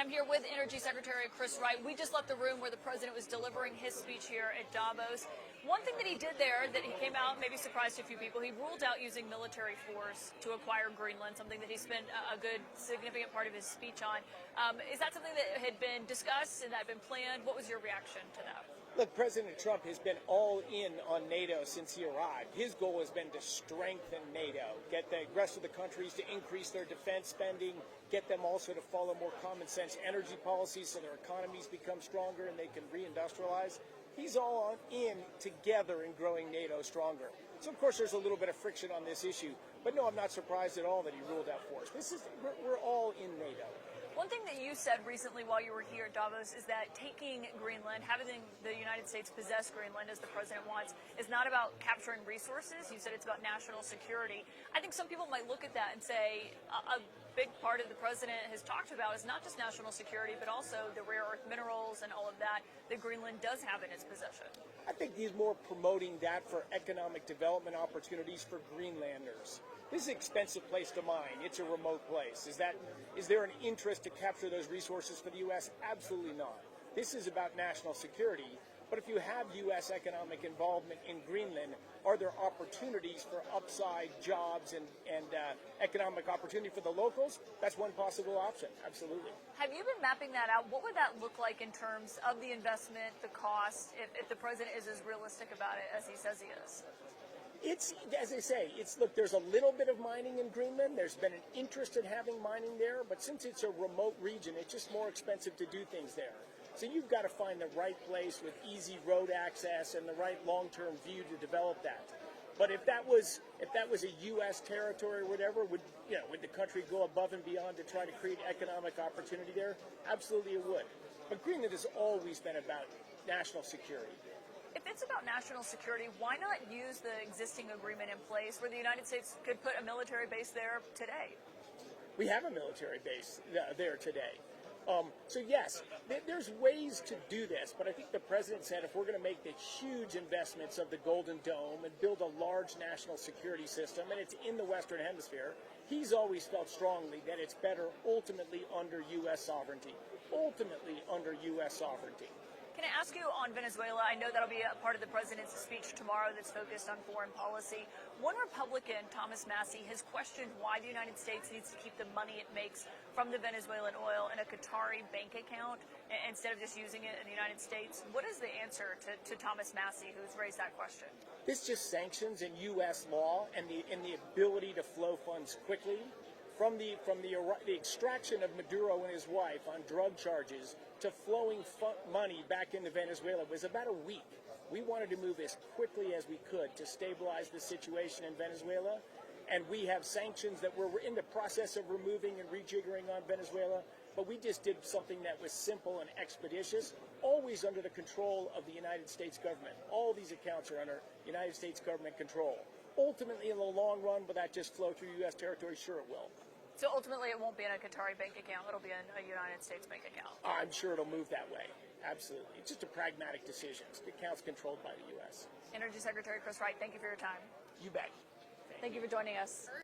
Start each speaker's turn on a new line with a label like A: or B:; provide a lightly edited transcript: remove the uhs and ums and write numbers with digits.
A: I'm here with Energy Secretary Chris Wright. We just left the room where the president was delivering his speech here at Davos. One thing that he did there that he came out, maybe surprised a few people, he ruled out using military force to acquire Greenland, something that he spent a good, significant part of his speech on. Is that something that had been discussed and that had been planned? What was your reaction to that?
B: Look, President Trump has been all in on NATO since he arrived. His goal has been to strengthen NATO, get the rest of the countries to increase their defense spending, get them also to follow more common sense energy policies so their economies become stronger and they can reindustrialize. He's all in together in growing NATO stronger. So, of course, there's a little bit of friction on this issue. But no, I'm not surprised at all that he ruled out force. We're all in NATO.
A: One thing that you said recently while you were here at Davos is that taking Greenland, having the United States possess Greenland as the president wants, is not about capturing resources. You said it's about national security. I think some people might look at that and say a big part of the president has talked about is not just national security, but also the rare earth minerals and all of that Greenland does have in its possession.
B: I think he's more promoting that for economic development opportunities for Greenlanders. This is an expensive place to mine. It's a remote place. Is there an interest to capture those resources for the U.S.? Absolutely not. This is about national security. But if you have U.S. economic involvement in Greenland, are there opportunities for upside jobs and economic opportunity for the locals? That's one possible option. Absolutely.
A: Have you been mapping that out? What would that look like in terms of the investment, the cost, if the president is as realistic about it as he says he is?
B: It's, as I say, look, there's a little bit of mining in Greenland. There's been an interest in having mining there, but since it's a remote region, it's just more expensive to do things there. So you've got to find the right place with easy road access and the right long-term view to develop that. But if that was a U.S. territory or whatever, would the country go above and beyond to try to create economic opportunity there? Absolutely it would. But Greenland has always been about national security.
A: If it's about national security, why not use the existing agreement in place where the United States could put a military base there today?
B: We have a military base there today. So yes, there's ways to do this, but I think the president said if we're going to make the huge investments of the Golden Dome and build a large national security system, and it's in the Western Hemisphere, he's always felt strongly that it's better ultimately under U.S. sovereignty. Ultimately under U.S. sovereignty.
A: Can I ask you on Venezuela? I know that'll be a part of the president's speech tomorrow that's focused on foreign policy. One Republican, Thomas Massie, has questioned why the United States needs to keep the money it makes from the Venezuelan oil in a Qatari bank account instead of just using it in the United States. What is the answer to Thomas Massie, who's raised that question?
B: This just sanctions in U.S. law and the ability to flow funds quickly. From the extraction of Maduro and his wife on drug charges to flowing money back into Venezuela was about a week. We wanted to move as quickly as we could to stabilize the situation in Venezuela, and we have sanctions that we're in the process of removing and rejiggering on Venezuela, but we just did something that was simple and expeditious, always under the control of the United States government. All these accounts are under United States government control. Ultimately, in the long run, will that just flow through U.S. territory? Sure it will.
A: So ultimately, it won't be in a Qatari bank account. It'll be in a United States bank account.
B: I'm sure it'll move that way. Absolutely. It's just a pragmatic decision. The account's controlled by the U.S.
A: Energy Secretary Chris Wright, thank you for your time.
B: You bet.
A: Thank you for joining us.